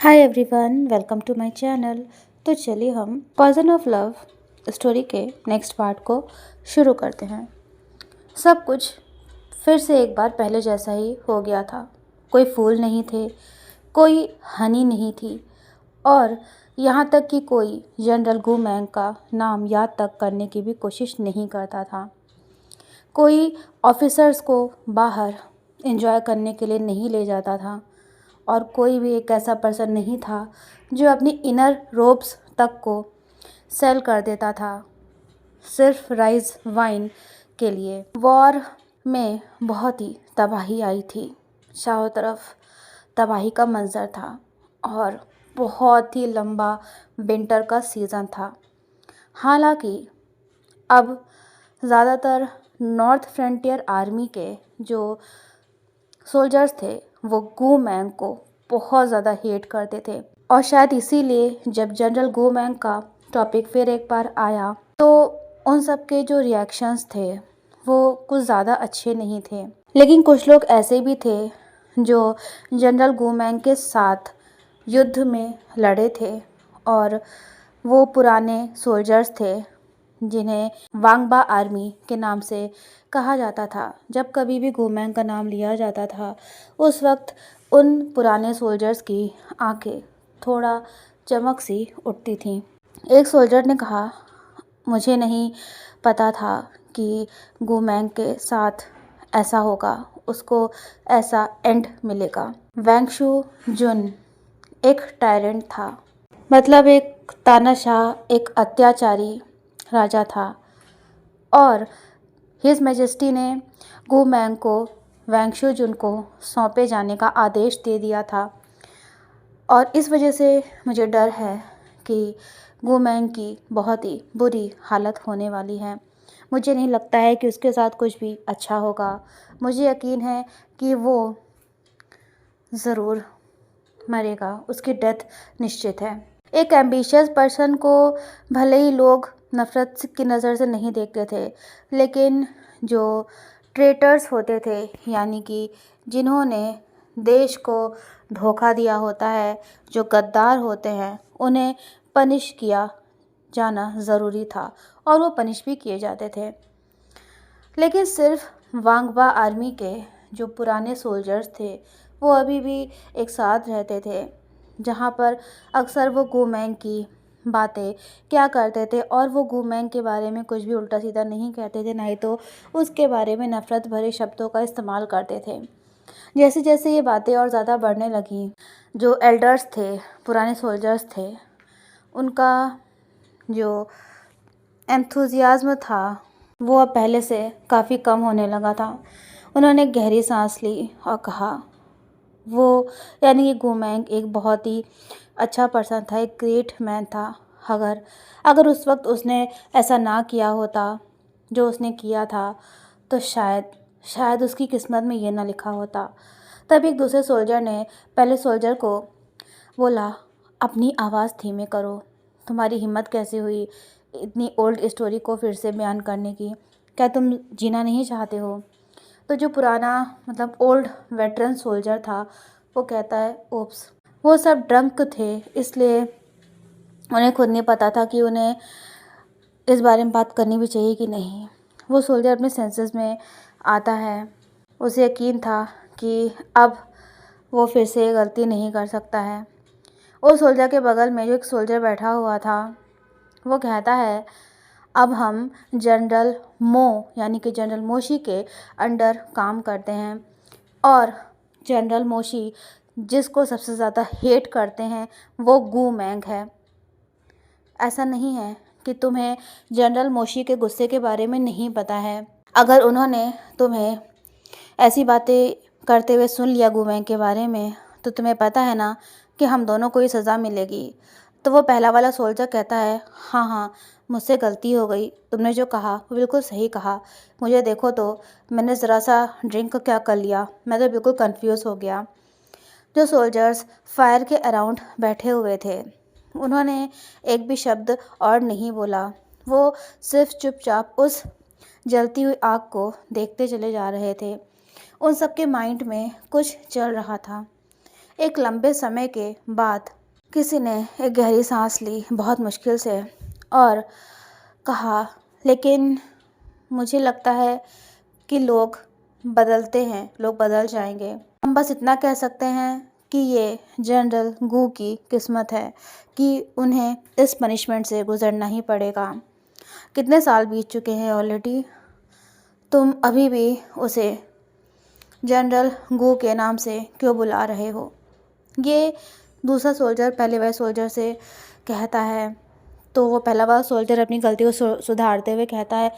Hi everyone, welcome to my channel. तो चलिए हम पॉइजन ऑफ लव स्टोरी के नेक्स्ट पार्ट को शुरू करते हैं। सब कुछ फिर से एक बार पहले जैसा ही हो गया था। कोई फूल नहीं थे, कोई हनी नहीं थी और यहाँ तक कि कोई जनरल गुमैंग का नाम याद तक करने की भी कोशिश नहीं करता था। कोई ऑफिसर्स को बाहर एंजॉय करने के लिए नहीं ले जाता था और कोई भी एक ऐसा पर्सन नहीं था जो अपनी इनर रोब्स तक को सेल कर देता था सिर्फ राइस वाइन के लिए। वॉर में बहुत ही तबाही आई थी, चारों तरफ तबाही का मंजर था और बहुत ही लंबा विंटर का सीज़न था। हालांकि अब ज़्यादातर नॉर्थ फ्रंटियर आर्मी के जो सोल्जर्स थे वो गुमैंग को बहुत ज़्यादा हेट करते थे और शायद इसीलिए जब जनरल गुमैंग का टॉपिक फिर एक बार आया तो उन सब के जो रिएक्शंस थे वो कुछ ज़्यादा अच्छे नहीं थे। लेकिन कुछ लोग ऐसे भी थे जो जनरल गुमैंग के साथ युद्ध में लड़े थे और वो पुराने सोल्जर्स थे जिन्हें वांगबा आर्मी के नाम से कहा जाता था। जब कभी भी गुमैंग का नाम लिया जाता था उस वक्त उन पुराने सोल्जर्स की आंखें थोड़ा चमक सी उठती थीं। एक सोल्जर ने कहा, मुझे नहीं पता था कि गुमैंग के साथ ऐसा होगा, उसको ऐसा एंड मिलेगा। वैंगशु जुन एक टायरेंट था, मतलब एक तानाशाह, एक अत्याचारी राजा था और हिज मैजेस्टी ने गुमैंग को वैंगशु जुन को सौंपे जाने का आदेश दे दिया था और इस वजह से मुझे डर है कि गुमैंग की बहुत ही बुरी हालत होने वाली है। मुझे नहीं लगता है कि उसके साथ कुछ भी अच्छा होगा। मुझे यकीन है कि वो ज़रूर मरेगा, उसकी डेथ निश्चित है। एक एम्बिशियस पर्सन को भले ही लोग नफ़रत की नज़र से नहीं देखते थे, लेकिन जो ट्रेटर्स होते थे, यानी कि जिन्होंने देश को धोखा दिया होता है, जो गद्दार होते हैं, उन्हें पनिश किया जाना ज़रूरी था और वो पनिश भी किए जाते थे। लेकिन सिर्फ वांगबा आर्मी के जो पुराने सोल्जर्स थे वो अभी भी एक साथ रहते थे, जहाँ पर अक्सर वो गुमैंग की बातें क्या करते थे और वो गुमैंग के बारे में कुछ भी उल्टा सीधा नहीं कहते थे, नहीं तो उसके बारे में नफ़रत भरे शब्दों का इस्तेमाल करते थे। जैसे जैसे ये बातें और ज़्यादा बढ़ने लगी, जो एल्डर्स थे, पुराने सोल्जर्स थे, उनका जो एंथुजियाज्म था वो अब पहले से काफ़ी कम होने लगा था। उन्होंने गहरी सांस ली और कहा, वो यानी कि गुमैंग एक बहुत ही अच्छा पर्सन था, एक ग्रेट मैन था। अगर उस वक्त उसने ऐसा ना किया होता जो उसने किया था तो शायद उसकी किस्मत में ये ना लिखा होता। तब एक दूसरे सोल्जर ने पहले सोल्जर को बोला, अपनी आवाज़ धीमे करो, तुम्हारी हिम्मत कैसे हुई इतनी ओल्ड स्टोरी को फिर से बयान करने की, क्या तुम जीना नहीं चाहते हो? तो जो पुराना मतलब ओल्ड वेटरन सोल्जर था वो कहता है, ओप्स, वो सब ड्रंक थे, इसलिए उन्हें खुद नहीं पता था कि उन्हें इस बारे में बात करनी भी चाहिए कि नहीं। वो सोल्जर अपने सेंसेस में आता है, उसे यकीन था कि अब वो फिर से गलती नहीं कर सकता है। उस सोल्जर के बगल में जो एक सोल्जर बैठा हुआ था वो कहता है, अब हम जनरल मो यानी कि जनरल मोशी के अंडर काम करते हैं और जनरल मोशी जिसको सबसे ज़्यादा हेट करते हैं वो गुमैंग है। ऐसा नहीं है कि तुम्हें जनरल मोशी के गुस्से के बारे में नहीं पता है। अगर उन्होंने तुम्हें ऐसी बातें करते हुए सुन लिया गुमैंग के बारे में तो तुम्हें पता है ना कि हम दोनों को ही सज़ा मिलेगी। तो वो पहला वाला सोल्जर कहता है, हाँ हाँ, मुझसे गलती हो गई, तुमने जो कहा वो बिल्कुल सही कहा। मुझे देखो तो मैंने ज़रा सा ड्रिंक क्या कर लिया, मैं तो बिल्कुल कंफ्यूज हो गया। जो सोल्जर्स फायर के अराउंड बैठे हुए थे उन्होंने एक भी शब्द और नहीं बोला। वो सिर्फ चुपचाप उस जलती हुई आग को देखते चले जा रहे थे। उन सबके माइंड में कुछ चल रहा था। एक लंबे समय के बाद किसी ने एक गहरी सांस ली बहुत मुश्किल से और कहा, लेकिन मुझे लगता है कि लोग बदलते हैं, लोग बदल जाएंगे। हम बस इतना कह सकते हैं कि ये जनरल गू की किस्मत है कि उन्हें इस पनिशमेंट से गुजरना ही पड़ेगा। कितने साल बीत चुके हैं ऑलरेडी, तुम अभी भी उसे जनरल गू के नाम से क्यों बुला रहे हो? ये दूसरा सोल्जर पहले वाले सोल्जर से कहता है। तो वो पहला वाला सोल्जर अपनी गलती को सुधारते हुए कहता है,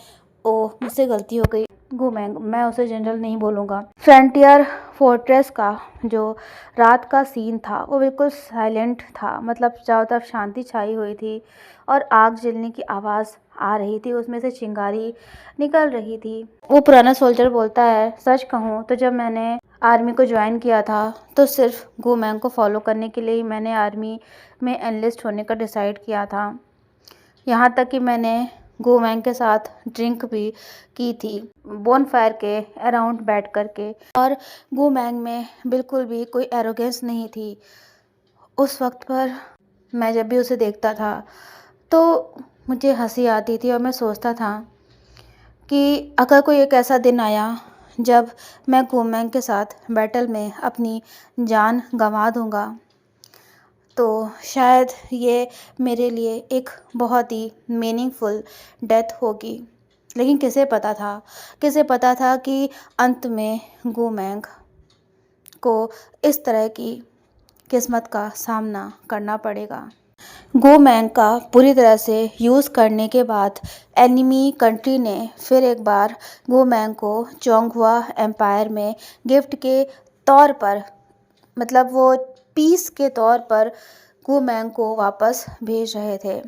ओह मुझसे गलती हो गई गुमैंग, मैं उसे जनरल नहीं बोलूँगा। फ्रंटियर फोर्ट्रेस का जो रात का सीन था वो बिल्कुल साइलेंट था, मतलब चारों तरफ शांति छाई हुई थी और आग जलने की आवाज़ आ रही थी, उसमें से चिंगारी निकल रही थी। वो पुराना सोल्जर बोलता है, सच कहूँ तो जब मैंने आर्मी को ज्वाइन किया था तो सिर्फ गुमैंग को फॉलो करने के लिए ही मैंने आर्मी में एनलिस्ट होने का डिसाइड किया था। यहाँ तक कि मैंने गुमैंग के साथ ड्रिंक भी की थी बोन फायर के अराउंड बैठ करके, और गुमैंग में बिल्कुल भी कोई एरोगेंस नहीं थी। उस वक्त पर मैं जब भी उसे देखता था तो मुझे हंसी आती थी और मैं सोचता था कि अगर कोई एक ऐसा दिन आया जब मैं गुमैंग के साथ बैटल में अपनी जान गंवा दूंगा तो शायद ये मेरे लिए एक बहुत ही मीनिंगफुल डेथ होगी। लेकिन किसे पता था कि अंत में गुमैंग को इस तरह की किस्मत का सामना करना पड़ेगा। गुमैंग का पूरी तरह से यूज़ करने के बाद एनिमी कंट्री ने फिर एक बार गुमैंग को चोंगहुआ एम्पायर में गिफ्ट के तौर पर, मतलब वो पीस के तौर पर गुमैंग को वापस भेज रहे थे।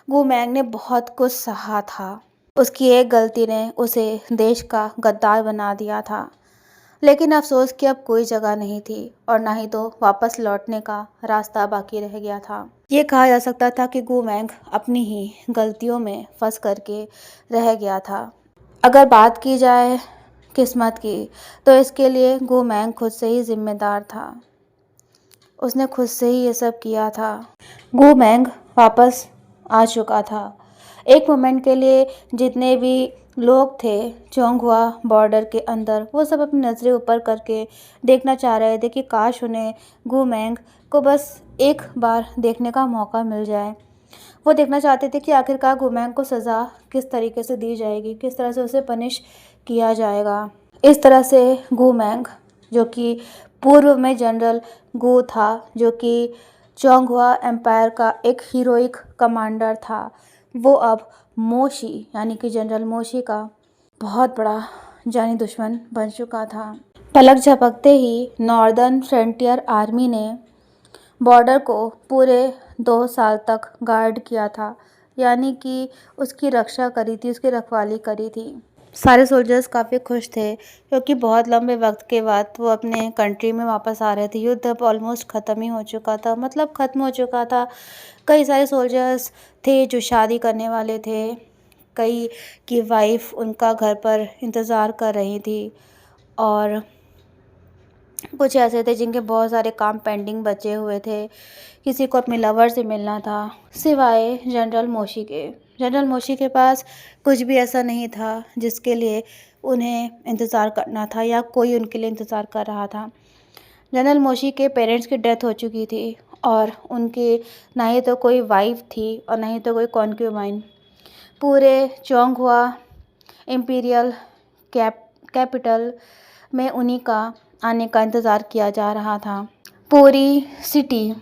गुमैंग ने बहुत कुछ सहा था, उसकी एक गलती ने उसे देश का गद्दार बना दिया था, लेकिन अफसोस कि अब कोई जगह नहीं थी और ना ही तो वापस लौटने का रास्ता बाकी रह गया था। ये कहा जा सकता था कि गुमैंग अपनी ही गलतियों में फंस करके रह गया था। अगर बात की जाए किस्मत की तो इसके लिए गुमैंग खुद से ही जिम्मेदार था, उसने खुद से ही ये सब किया था। गुमैंग वापस आ चुका था। एक मोमेंट के लिए जितने भी लोग थे चोंगहुआ बॉर्डर के अंदर, वो सब अपनी नज़रें ऊपर करके देखना चाह रहे थे कि काश उन्हें गुमैंग को बस एक बार देखने का मौका मिल जाए। वो देखना चाहते थे कि आखिरकार गुमैंग को सज़ा किस तरीके से दी जाएगी, किस तरह से उसे पनिश किया जाएगा। इस तरह से गुमैंग, जो कि पूर्व में जनरल गू था, जो कि चोंगहुआ एम्पायर का एक हीरोइक कमांडर था, वो अब मोशी यानी कि जनरल मोशी का बहुत बड़ा जानी दुश्मन बन चुका था। पलक झपकते ही नॉर्दर्न फ्रंटियर आर्मी ने बॉर्डर को पूरे 2 साल तक गार्ड किया था, यानी कि उसकी रक्षा करी थी, उसकी रखवाली करी थी। सारे सोल्जर्स काफ़ी खुश थे क्योंकि बहुत लंबे वक्त के बाद वो अपने कंट्री में वापस आ रहे थे। युद्ध अब ऑलमोस्ट ख़त्म ही हो चुका था, मतलब ख़त्म हो चुका था। कई सारे सोल्जर्स थे जो शादी करने वाले थे, कई की वाइफ उनका घर पर इंतज़ार कर रही थी और कुछ ऐसे थे जिनके बहुत सारे काम पेंडिंग बचे हुए थे। किसी को अपने लवर से मिलना था, सिवाय जनरल मोशी के। जनरल मोशी के पास कुछ भी ऐसा नहीं था जिसके लिए उन्हें इंतज़ार करना था या कोई उनके लिए इंतज़ार कर रहा था। जनरल मोशी के पेरेंट्स की डेथ हो चुकी थी और उनकी ना ही तो कोई वाइफ थी और ना ही तो कोई कॉन्क्यूबाइन। पूरे चोंगहुआ इम्पीरियल कैपिटल में उन्हीं का आने का इंतज़ार किया जा रहा था। पूरी सिटी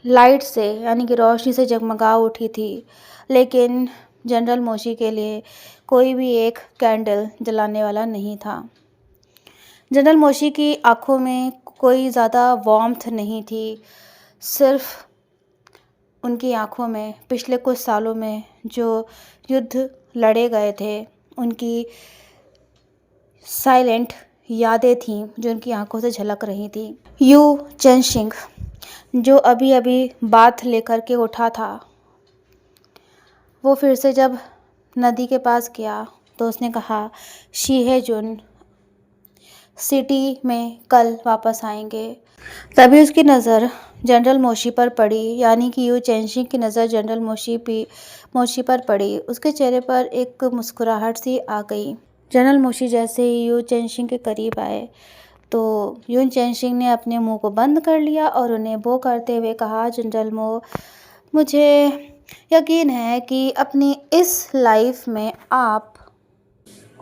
लाइट से यानी कि रोशनी से जगमगा उठी थी, लेकिन जनरल मोशी के लिए कोई भी एक कैंडल जलाने वाला नहीं था। जनरल मोशी की आंखों में कोई ज़्यादा वार्मथ नहीं थी, सिर्फ उनकी आंखों में पिछले कुछ सालों में जो युद्ध लड़े गए थे उनकी साइलेंट यादें थीं जो उनकी आंखों से झलक रही थी। यू चेनशिंग जो अभी अभी बाथ लेकर के उठा था, वो फिर से जब नदी के पास गया तो उसने कहा, शीहे जुन सिटी में कल वापस आएंगे। तभी उसकी नज़र जनरल मोशी पर पड़ी, यानी कि यू चेंशिंग की नज़र जनरल मोशी पर पड़ी। उसके चेहरे पर एक मुस्कुराहट सी आ गई। जनरल मोशी जैसे ही यू चेंशिंग के करीब आए तो यून चेंशिंग ने अपने मुंह को बंद कर लिया और उन्हें बो करते हुए कहा, जनरल मो, मुझे यकीन है कि अपनी इस लाइफ में आप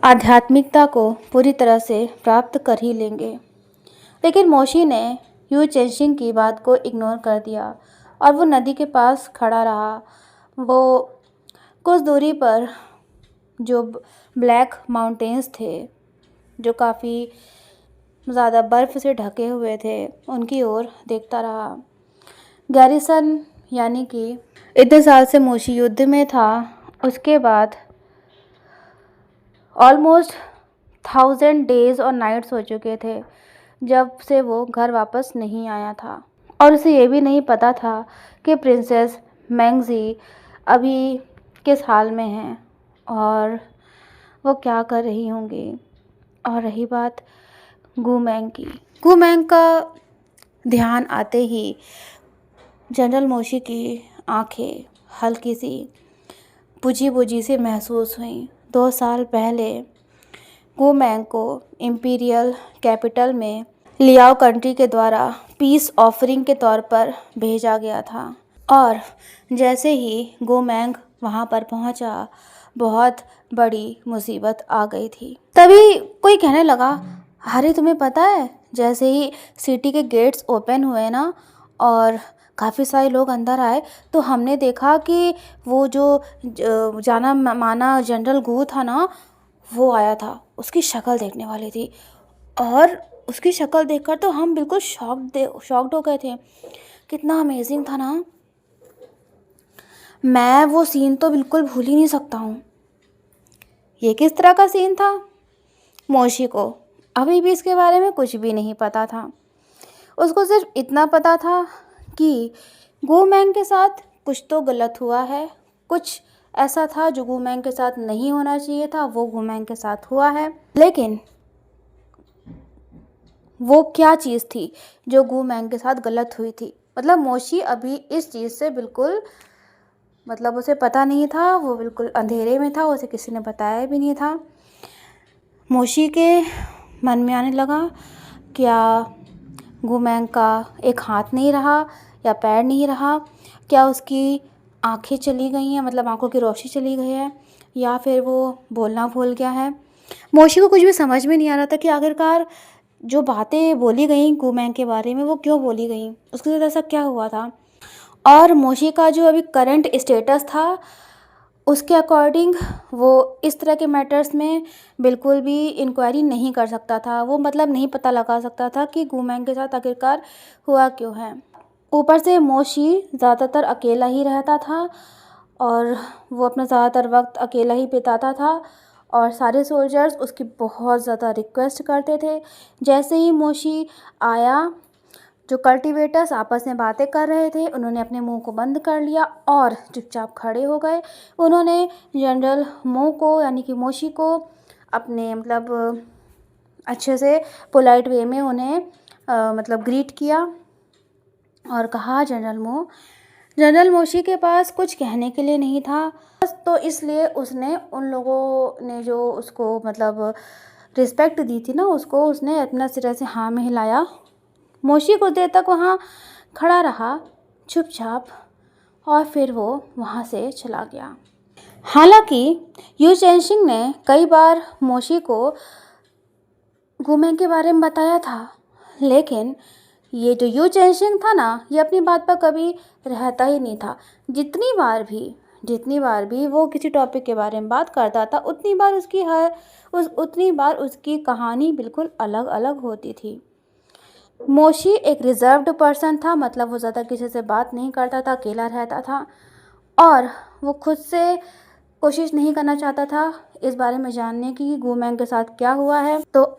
आध्यात्मिकता को पूरी तरह से प्राप्त कर ही लेंगे। लेकिन मोशी ने यू चेंशिंग की बात को इग्नोर कर दिया और वो नदी के पास खड़ा रहा। वो कुछ दूरी पर जो ब्लैक माउंटेन्स थे, जो काफ़ी ज़्यादा बर्फ़ से ढके हुए थे, उनकी ओर देखता रहा। गैरिसन, यानी कि इतने साल से मोशी युद्ध में था, उसके बाद ऑलमोस्ट 1000 डेज़ और नाइट्स हो चुके थे जब से वो घर वापस नहीं आया था। और उसे ये भी नहीं पता था कि प्रिंसेस मैंगजी अभी किस हाल में हैं और वो क्या कर रही होंगी। और रही बात गुमैंग की, गुमैंग का ध्यान आते ही जनरल मोशी की आंखें हल्की सी बुझी बुझी से महसूस हुईं। 2 साल पहले गुमैंग को इम्पीरियल कैपिटल में लियाओ कंट्री के द्वारा पीस ऑफरिंग के तौर पर भेजा गया था और जैसे ही गुमैंग वहाँ पर पहुँचा, बहुत बड़ी मुसीबत आ गई थी। तभी कोई कहने लगा, अरे तुम्हें पता है, जैसे ही सिटी के गेट्स ओपन हुए ना और काफ़ी सारे लोग अंदर आए तो हमने देखा कि वो जो जाना माना जनरल गू था ना, वो आया था। उसकी शक्ल देखने वाली थी और उसकी शक्ल देखकर तो हम बिल्कुल शॉक्ड हो गए थे। कितना अमेजिंग था ना। मैं वो सीन तो बिल्कुल भूल ही नहीं सकता हूँ। ये किस तरह का सीन था? मोशी को अभी भी इसके बारे में कुछ भी नहीं पता था। उसको सिर्फ इतना पता था कि गुमैंग के साथ कुछ तो गलत हुआ है, कुछ ऐसा था जो गुमैंग के साथ नहीं होना चाहिए था, वो गुमैंग के साथ हुआ है। लेकिन वो क्या चीज़ थी जो गुमैंग के साथ गलत हुई थी? मतलब मोशी अभी इस चीज़ से बिल्कुल, मतलब उसे पता नहीं था, वो बिल्कुल अंधेरे में था, उसे किसी ने बताया भी नहीं था। मोशी के मन में आने लगा, क्या गुमैंग का एक हाथ नहीं रहा या पैर नहीं रहा? क्या उसकी आंखें चली गई हैं, मतलब आंखों की रोशनी चली गई है, या फिर वो बोलना भूल गया है? मोशी को कुछ भी समझ में नहीं आ रहा था कि आखिरकार जो बातें बोली गई गुमैंग के बारे में वो क्यों बोली गई, उसके साथ ऐसा क्या हुआ था। और मोशी का जो अभी करंट स्टेटस था, उसके अकॉर्डिंग वो इस तरह के मैटर्स में बिल्कुल भी इंक्वायरी नहीं कर सकता था। वो मतलब नहीं पता लगा सकता था कि गुमैंग के साथ आखिरकार हुआ क्यों है। ऊपर से मोशी ज़्यादातर अकेला ही रहता था और वो अपना ज़्यादातर वक्त अकेला ही बिताता था और सारे सोल्जर्स उसकी बहुत ज़्यादा रिक्वेस्ट करते थे। जैसे ही मोशी आया, जो कल्टीवेटर्स आपस में बातें कर रहे थे, उन्होंने अपने मुंह को बंद कर लिया और चुपचाप खड़े हो गए। उन्होंने जनरल मो को, यानी कि मोशी को, अपने मतलब अच्छे से पोलाइट वे में उन्हें मतलब ग्रीट किया और कहा, जनरल मोशी के पास कुछ कहने के लिए नहीं था, तो इसलिए उसने उन लोगों ने जो उसको मतलब रिस्पेक्ट दी थी ना, उसको उसने अपना सिरे से हाँ में हिलाया। मोशी कुछ देर तक वहाँ खड़ा रहा चुपचाप और फिर वो वहाँ से चला गया। हालांकि यू चेंशिंग ने कई बार मोशी को गुमैंग के बारे में बताया था, लेकिन ये जो यू चेंशिंग था ना, ये अपनी बात पर कभी रहता ही नहीं था। जितनी बार भी वो किसी टॉपिक के बारे में बात करता था, उतनी बार उसकी कहानी बिल्कुल अलग अलग होती थी। मोशी एक रिजर्व्ड पर्सन था, मतलब वो ज़्यादा किसी से बात नहीं करता था, अकेला रहता था और वो खुद से कोशिश नहीं करना चाहता था इस बारे में जानने की गुमैंग के साथ क्या हुआ है। तो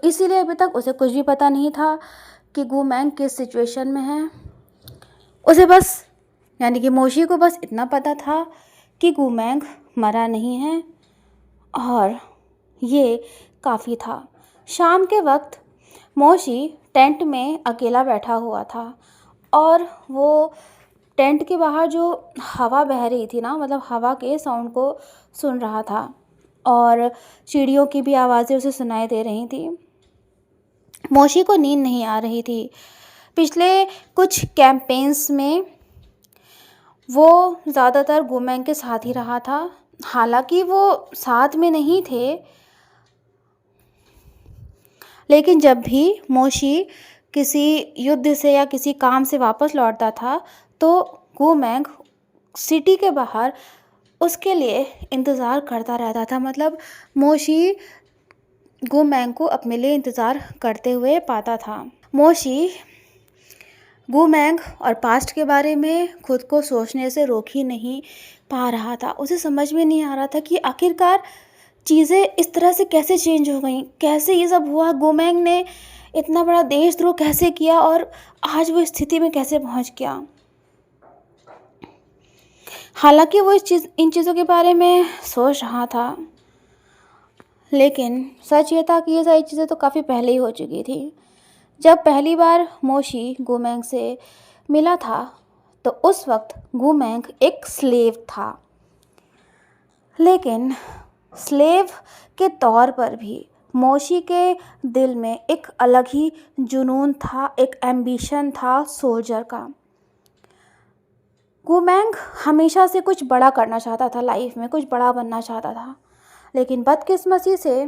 इसीलिए अभी तक उसे कुछ भी पता नहीं था कि गुमैंग किस सिचुएशन में है। उसे बस, यानी कि मोशी को बस इतना पता था कि गुमैंग मरा नहीं है और ये काफ़ी था। शाम के वक्त मोशी टेंट में अकेला बैठा हुआ था और वो टेंट के बाहर जो हवा बह रही थी ना, मतलब हवा के साउंड को सुन रहा था और चिड़ियों की भी आवाज़ें उसे सुनाई दे रही थी। मोशी को नींद नहीं आ रही थी। पिछले कुछ कैंपेन्स में वो ज़्यादातर गुमैंग के साथ ही रहा था। हालांकि वो साथ में नहीं थे, लेकिन जब भी मोशी किसी युद्ध से या किसी काम से वापस लौटता था तो गुमैंग सिटी के बाहर उसके लिए इंतज़ार करता रहता था। मतलब मोशी गुमैंग को अपने लिए इंतज़ार करते हुए पाता था। मोशी गुमैंग और पास्ट के बारे में खुद को सोचने से रोक ही नहीं पा रहा था। उसे समझ में नहीं आ रहा था कि आखिरकार चीज़ें इस तरह से कैसे चेंज हो गई, कैसे ये सब हुआ, गुमैंग ने इतना बड़ा देशद्रोह कैसे किया और आज वो इस स्थिति में कैसे पहुंच गया। हालांकि वो इन चीज़ों के बारे में सोच रहा था, लेकिन सच ये था कि ये सारी चीज़ें तो काफ़ी पहले ही हो चुकी थी। जब पहली बार मोशी गुमैंग से मिला था तो उस वक्त गुमैंग एक स्लेव था, लेकिन स्लेव के तौर पर भी मोशी के दिल में एक अलग ही जुनून था, एक एम्बिशन था सोल्जर का। गुमैंग हमेशा से कुछ बड़ा करना चाहता था, लाइफ में कुछ बड़ा बनना चाहता था, लेकिन बदकिस्मती से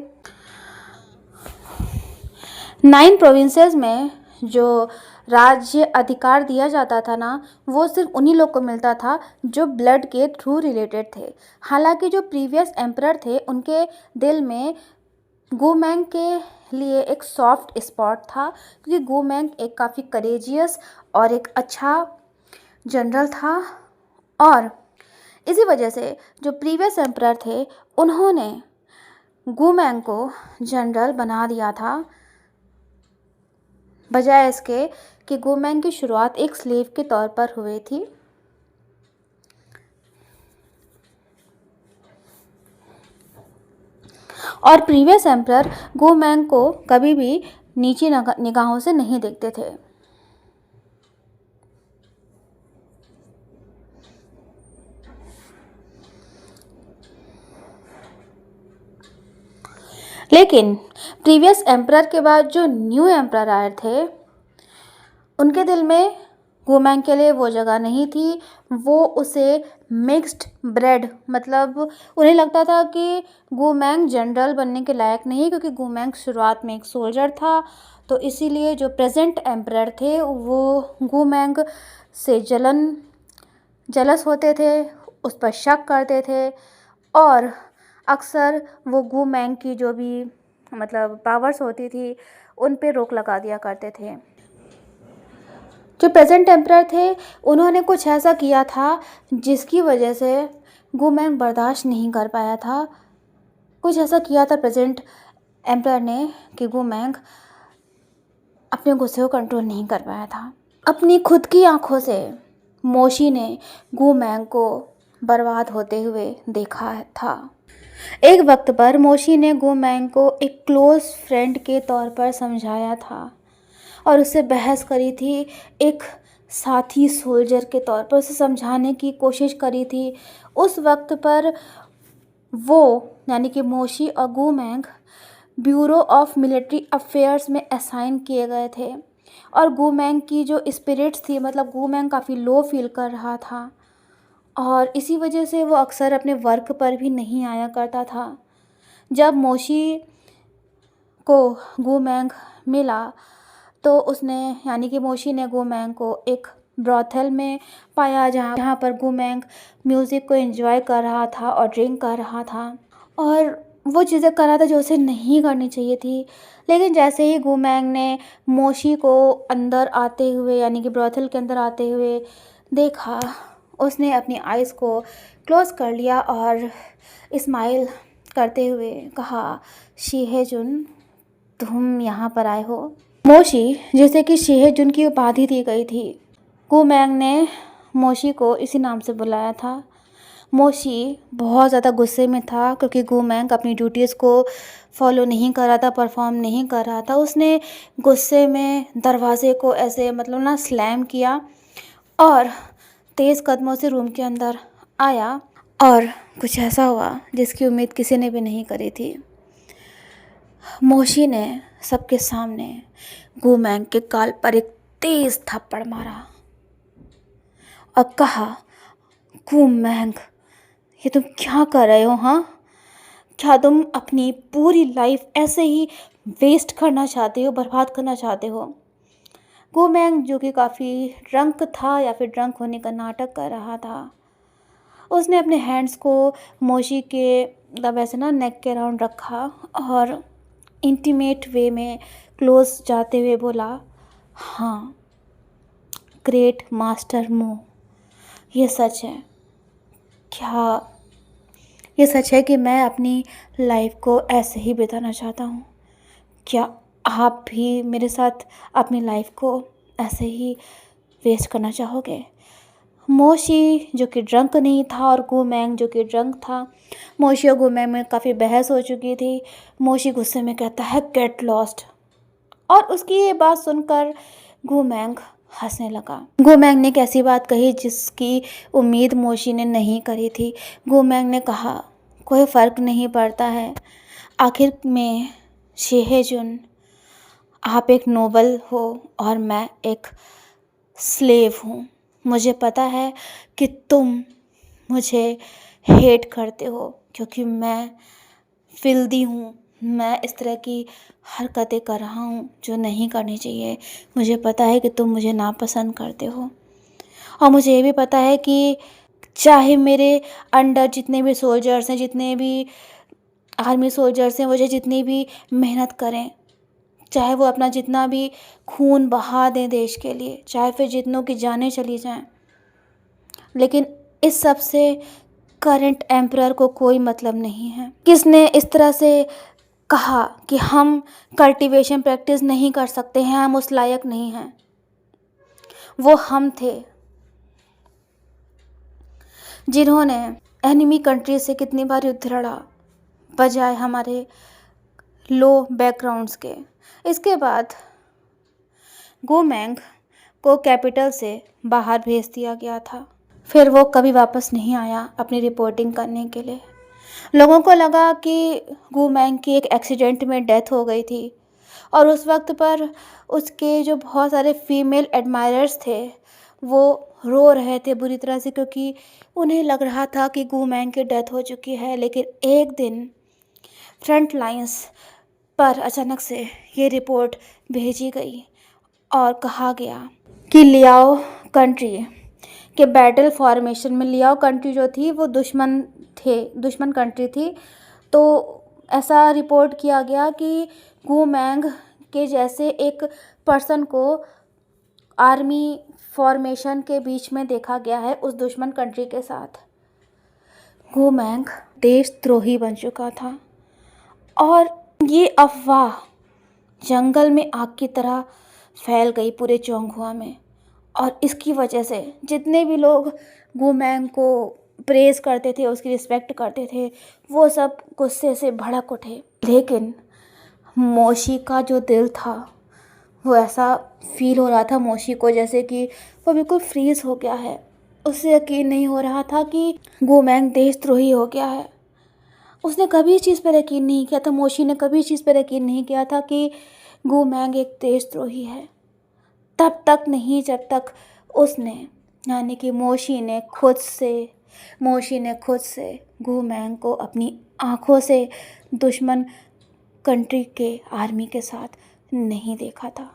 9 प्रोविंसेस में जो राज्य अधिकार दिया जाता था ना, वो सिर्फ उन्हीं लोग को मिलता था जो ब्लड के थ्रू रिलेटेड थे। हालांकि जो प्रीवियस एम्परर थे उनके दिल में गुमैंग के लिए एक सॉफ्ट स्पॉट था, क्योंकि गुमैंग एक काफ़ी करेजियस और एक अच्छा जनरल था और इसी वजह से जो प्रीवियस एम्परर थे उन्होंने गुमैंग को जनरल बना दिया था, बजाय इसके कि गुमैंग की शुरुआत एक स्लेव के तौर पर हुई थी। और प्रीवियस एम्परर गुमैंग को कभी भी नीची निगाहों से नहीं देखते थे। लेकिन प्रीवियस एम्परर के बाद जो न्यू एम्परर आए थे उनके दिल में गुमैंग के लिए वो जगह नहीं थी। वो उसे मिक्स्ड ब्रेड, मतलब उन्हें लगता था कि गुमैंग जनरल बनने के लायक नहीं, क्योंकि गुमैंग शुरुआत में एक सोल्जर था। तो इसीलिए जो प्रेजेंट एम्परर थे वो गुमैंग से जलस होते थे, उस पर शक करते थे और अक्सर वो गुमैंग की जो भी मतलब पावर्स होती थी उन पे रोक लगा दिया करते थे। जो प्रेजेंट एम्परर थे उन्होंने कुछ ऐसा किया था जिसकी वजह से गुमैंग बर्दाश्त नहीं कर पाया था। कुछ ऐसा किया था प्रेजेंट एम्परर ने कि गुमैंग अपने गुस्से को कंट्रोल नहीं कर पाया था। अपनी खुद की आंखों से मोशी ने गुमैंग को बर्बाद होते हुए देखा था। एक वक्त पर मोशी ने गुमैंग को एक क्लोज फ्रेंड के तौर पर समझाया था और उससे बहस करी थी, एक साथी सोल्जर के तौर पर उसे समझाने की कोशिश करी थी। उस वक्त पर वो यानी कि मोशी और गुमैंग ब्यूरो ऑफ मिलिट्री अफेयर्स में असाइन किए गए थे और गुमैंग की जो स्पिरिट्स थी, मतलब गुमैंग काफ़ी लो फील कर रहा था और इसी वजह से वो अक्सर अपने वर्क पर भी नहीं आया करता था। जब मोशी को गुमैंग मिला तो उसने यानी कि मोशी ने गुमैंग को एक ब्रॉथल में पाया जहाँ पर गुमैंग म्यूज़िक को एंजॉय कर रहा था और ड्रिंक कर रहा था और वो चीज़ें कर रहा था जो उसे नहीं करनी चाहिए थी। लेकिन जैसे ही गुमैंग ने मोशी को अंदर आते हुए यानी कि ब्रॉथल के अंदर आते हुए देखा, उसने अपनी आइज़ को क्लोज कर लिया और स्माइल करते हुए कहा, शीहेजुन तुम यहाँ पर आए हो। मोशी, जिसे कि शीहेजुन की उपाधि दी गई थी, गुमैंग ने मोशी को इसी नाम से बुलाया था। मोशी बहुत ज़्यादा गुस्से में था क्योंकि गुमैंग अपनी ड्यूटीज़ को फॉलो नहीं कर रहा था, परफॉर्म नहीं कर रहा था। उसने गुस्से में दरवाज़े को ऐसे मतलब ना स्लैम किया और तेज़ कदमों से रूम के अंदर आया और कुछ ऐसा हुआ जिसकी उम्मीद किसी ने भी नहीं करी थी। मोशी ने सबके सामने गुमैंग के गाल पर एक तेज़ थप्पड़ मारा और कहा, गुमैंग, ये तुम क्या कर रहे हो? हाँ, क्या तुम अपनी पूरी लाइफ ऐसे ही वेस्ट करना चाहते हो, बर्बाद करना चाहते हो? गुमैंग, जो कि काफ़ी ड्रंक था या फिर ड्रंक होने का नाटक कर रहा था, उसने अपने हैंड्स को मोशी के मतलब ऐसे ना नेक के अराउंड रखा और इंटीमेट वे में क्लोज जाते हुए बोला, हाँ, ग्रेट मास्टर मो, ये सच है। क्या ये सच है कि मैं अपनी लाइफ को ऐसे ही बिताना चाहता हूँ? क्या आप भी मेरे साथ अपनी लाइफ को ऐसे ही वेस्ट करना चाहोगे? मोशी, जो कि ड्रंक नहीं था, और गुमैंग, जो कि ड्रंक था, मोशी और गुमैंग में काफ़ी बहस हो चुकी थी। मोशी गुस्से में कहता है, गेट लॉस्ट, और उसकी ये बात सुनकर गुमैंग हंसने लगा। गुमैंग ने एक ऐसी बात कही जिसकी उम्मीद मोशी ने नहीं करी थी। गुमैंग ने कहा, कोई फ़र्क नहीं पड़ता है, आखिर में शेहेजुन, आप एक नोबल हो और मैं एक स्लेव हूँ। मुझे पता है कि तुम मुझे हेट करते हो क्योंकि मैं फिल्दी हूँ, मैं इस तरह की हरकतें कर रहा हूँ जो नहीं करनी चाहिए। मुझे पता है कि तुम मुझे नापसंद करते हो, और मुझे ये भी पता है कि चाहे मेरे अंडर जितने भी सोल्जर्स हैं, जितने भी आर्मी सोल्जर्स हैं, मुझे जितनी भी मेहनत करें, चाहे वो अपना जितना भी खून बहा दें देश के लिए, चाहे फिर जितनों की जानें चली जाएं, लेकिन इस सब से करंट एम्परर को कोई मतलब नहीं है। किसने इस तरह से कहा कि हम कल्टीवेशन प्रैक्टिस नहीं कर सकते हैं, हम उस लायक नहीं हैं? वो हम थे जिन्होंने एनिमी कंट्री से कितनी बार युद्ध लड़ा बजाय हमारे लो बैकग्राउंड्स के। इसके बाद गुमैंग को कैपिटल से बाहर भेज दिया गया था। फिर वो कभी वापस नहीं आया अपनी रिपोर्टिंग करने के लिए। लोगों को लगा कि गुमैंग की एक एक्सीडेंट में डेथ हो गई थी, और उस वक्त पर उसके जो बहुत सारे फीमेल एडमायरर्स थे वो रो रहे थे बुरी तरह से, क्योंकि उन्हें लग रहा था कि गुमैंग की डेथ हो चुकी है। लेकिन एक दिन फ्रंट लाइंस पर अचानक से ये रिपोर्ट भेजी गई और कहा गया कि लियाओ कंट्री के बैटल फॉर्मेशन में, लियाओ कंट्री जो थी वो दुश्मन कंट्री थी। तो ऐसा रिपोर्ट किया गया कि गुमैंग के जैसे एक पर्सन को आर्मी फॉर्मेशन के बीच में देखा गया है उस दुश्मन कंट्री के साथ। गुमैंग देशद्रोही बन चुका था, और ये अफवाह जंगल में आग की तरह फैल गई पूरे चोंगहुआ में, और इसकी वजह से जितने भी लोग गुमैंग को प्रेज़ करते थे, उसकी रिस्पेक्ट करते थे, वो सब गुस्से से भड़क उठे। लेकिन मोशी का जो दिल था वो ऐसा फील हो रहा था मोशी को जैसे कि वो बिल्कुल फ्रीज़ हो गया है। उसे यकीन नहीं हो रहा था कि गुमैंग देशद्रोही हो गया है। उसने कभी इस चीज़ पर यकीन नहीं किया था, मोशी ने कभी इस चीज़ पर यकीन नहीं किया था कि गुमैंग एक देशद्रोही है। तब तक नहीं जब तक उसने, यानी कि मोशी ने खुद से गुमैंग को अपनी आँखों से दुश्मन कंट्री के आर्मी के साथ नहीं देखा था।